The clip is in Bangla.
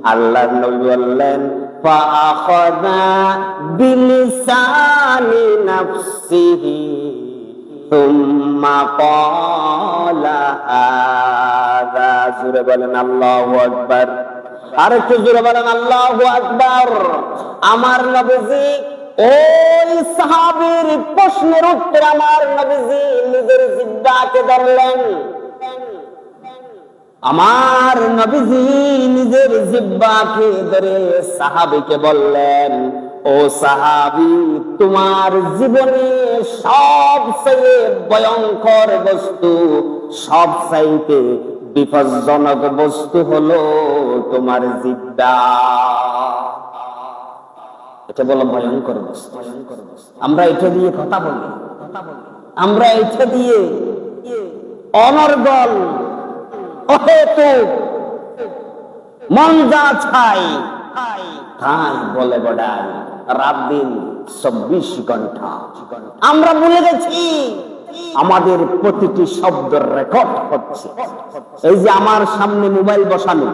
আল্লাহর নবী বললেন ফাআখাযা বিলিসানি নাফসিহি সুম্মা ক্বালা হাযা। জোরে বলেন আল্লাহু আকবার। আর একটু জোরে বলেন আল্লাহু আকবার। আমার নবীজি ওই সাহাবীর প্রশ্নের উত্তরে আমার নবীজি নিজের জিহ্বাকে ধরলেন। আমার নবীজি নিজের জিহ্বাকে ধরে সাহাবীকে বললেন, ও সাহাবী, তোমার জীবনে সবচেয়ে ভয়ঙ্কর বস্তু, সবচাইতে বিপজ্জনক বস্তু হলো তোমার জিহ্বা। এটা বলো ভয়ঙ্কর বস্তু। আমরা এটা দিয়ে কথা বলি, আমরা এটা দিয়ে অনর্গল অহেতুক মন যা চাই তাই বলে বেড়াই রাত দিন 24 ঘন্টা। আমরা ভুলে গেছি আমাদের প্রতিটি শব্দ রেকর্ড হচ্ছে। এই যে আমার সামনে মোবাইল বসানো,